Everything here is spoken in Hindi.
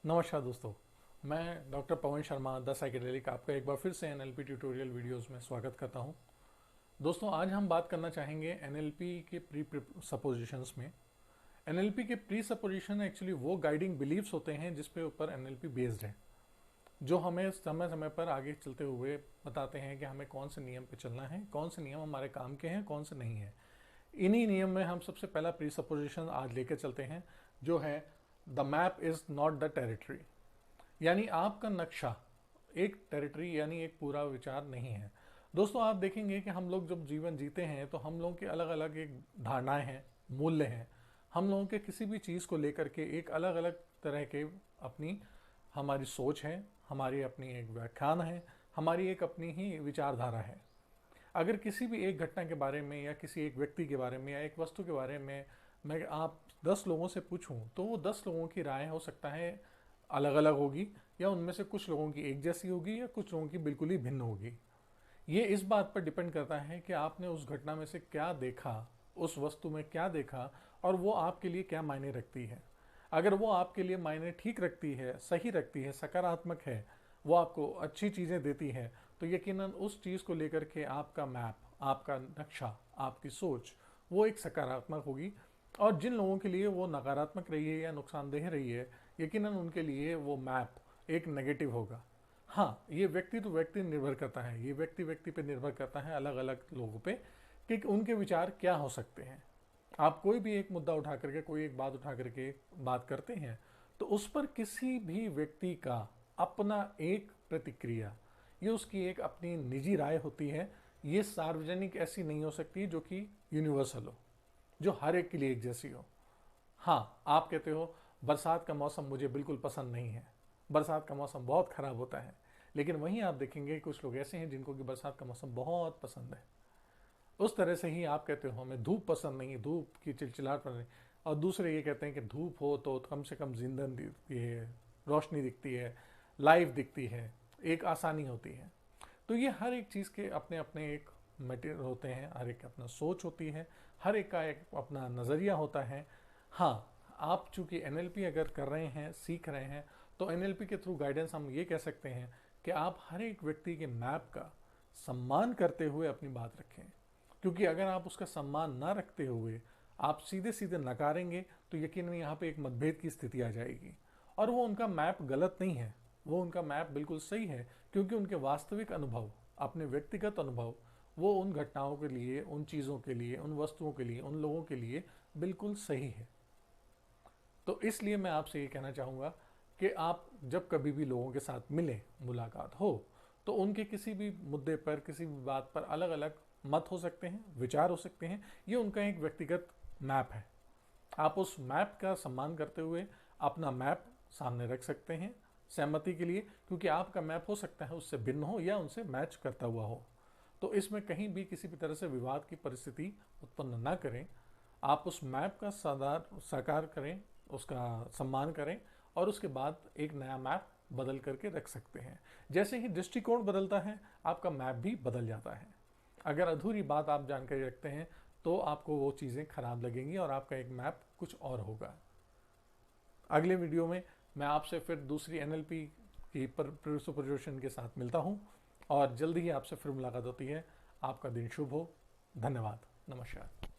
नमस्कार दोस्तों, मैं doctor Pawan Sharma the psychedelic आपका एक बार फिर से एनएलपी ट्यूटोरियल वीडियोस में स्वागत करता हूं। दोस्तों, आज हम बात करना चाहेंगे एनएलपी के प्री सपोजिशंस में। एनएलपी के प्री सपोजिशन एक्चुअली वो गाइडिंग बिलीव्स होते हैं जिस पे ऊपर एनएलपी बेस्ड है, जो हमें समय समय पर आगे चलते हुए बताते हैं कि हमें कौन से नियम पे चलना है, कौन से नियम हमारे काम के हैं, कौन से नहीं है। इन्हीं नियम में हम सबसे पहला प्री सपोजिशन आज लेकर चलते हैं, जो है the map is not the territory. यानी आपका नक्शा एक टेरिटरी यानी एक पूरा विचार नहीं है। दोस्तों, आप देखेंगे कि हम लोग जब जीवन जीते हैं तो हम लोगों के अलग अलग एक धारणाएं हैं, मूल्य हैं। हम लोगों के किसी भी चीज़ को लेकर के एक अलग अलग तरह के अपनी हमारी सोच है, हमारी अपनी एक व्याख्यान है, हमारी एक अपनी ही विचारधारा है। अगर किसी भी एक घटना के बारे में या किसी एक व्यक्ति के बारे में या एक वस्तु के बारे में मैं आप 10 लोगों से पूछूं तो वो 10 लोगों की राय हो सकता है अलग अलग होगी, या उनमें से कुछ लोगों की एक जैसी होगी या कुछ लोगों की बिल्कुल ही भिन्न होगी। ये इस बात पर डिपेंड करता है कि आपने उस घटना में से क्या देखा, उस वस्तु में क्या देखा और वो आपके लिए क्या मायने रखती है। अगर वो आपके लिए मायने ठीक रखती है, सही रखती है, सकारात्मक है, वो आपको अच्छी चीज़ें देती है, तो यकीनन उस चीज़ को लेकर के आपका मैप, आपका नक्शा, आपकी सोच वो एक सकारात्मक होगी। और जिन लोगों के लिए वो नकारात्मक रही है या नुकसानदेह रही है, यकीनन उनके लिए वो मैप एक नेगेटिव होगा। हाँ, ये व्यक्ति टू व्यक्ति निर्भर करता है, ये व्यक्ति व्यक्ति पे निर्भर करता है, अलग अलग लोगों पे, कि उनके विचार क्या हो सकते हैं। आप कोई भी एक मुद्दा उठा करके, कोई एक बात उठा करके बात करते हैं तो उस पर किसी भी व्यक्ति का अपना एक प्रतिक्रिया, ये उसकी एक अपनी निजी राय होती है। ये सार्वजनिक ऐसी नहीं हो सकती जो कि यूनिवर्सल हो, जो हर एक के लिए एक जैसी हो। हाँ, आप कहते हो बरसात का मौसम मुझे बिल्कुल पसंद नहीं है, बरसात का मौसम बहुत खराब होता है। लेकिन वहीं आप देखेंगे कुछ लोग ऐसे हैं जिनको कि बरसात का मौसम बहुत पसंद है। उस तरह से ही आप कहते हो हमें धूप पसंद नहीं, धूप की चिलचिलाहट पसंद नहीं, और दूसरे ये कहते हैं कि धूप हो तो कम से कम ईंधन दिखती है, रोशनी दिखती है, लाइफ दिखती है, एक आसानी होती है। तो ये हर एक चीज़ के अपने अपने एक मटेरियल होते हैं, हर एक अपना सोच होती है, हर एक का एक अपना नज़रिया होता है। हाँ, आप चूंकि एनएलपी अगर कर रहे हैं, सीख रहे हैं, तो एनएलपी के थ्रू गाइडेंस हम ये कह सकते हैं कि आप हर एक व्यक्ति के मैप का सम्मान करते हुए अपनी बात रखें। क्योंकि अगर आप उसका सम्मान ना रखते हुए आप सीधे सीधे नकारेंगे तो यकीनन यहाँ पे एक मतभेद की स्थिति आ जाएगी। और वो उनका मैप गलत नहीं है, वो उनका मैप बिल्कुल सही है, क्योंकि उनके वास्तविक अनुभव, अपने व्यक्तिगत अनुभव, वो उन घटनाओं के लिए, उन चीज़ों के लिए, उन वस्तुओं के लिए, उन लोगों के लिए बिल्कुल सही है। तो इसलिए मैं आपसे ये कहना चाहूँगा कि आप जब कभी भी लोगों के साथ मिलें, मुलाकात हो, तो उनके किसी भी मुद्दे पर, किसी भी बात पर अलग अलग मत हो सकते हैं, विचार हो सकते हैं। ये उनका एक व्यक्तिगत मैप है। आप उस मैप का सम्मान करते हुए अपना मैप सामने रख सकते हैं सहमति के लिए, क्योंकि आपका मैप हो सकता है उससे भिन्न हो या उनसे मैच करता हुआ हो। तो इसमें कहीं भी किसी भी तरह से विवाद की परिस्थिति उत्पन्न ना करें। आप उस मैप का साकार करें, उसका सम्मान करें, और उसके बाद एक नया मैप बदल करके रख सकते हैं। जैसे ही दृष्टिकोण बदलता है, आपका मैप भी बदल जाता है। अगर अधूरी बात आप जानकारी रखते हैं तो आपको वो चीज़ें खराब लगेंगी और आपका एक मैप कुछ और होगा। अगले वीडियो में मैं आपसे फिर दूसरी एनएलपी की प्रिपरेशन के साथ मिलता हूँ, और जल्दी ही आपसे फिर मुलाकात होती है। आपका दिन शुभ हो। धन्यवाद। नमस्कार।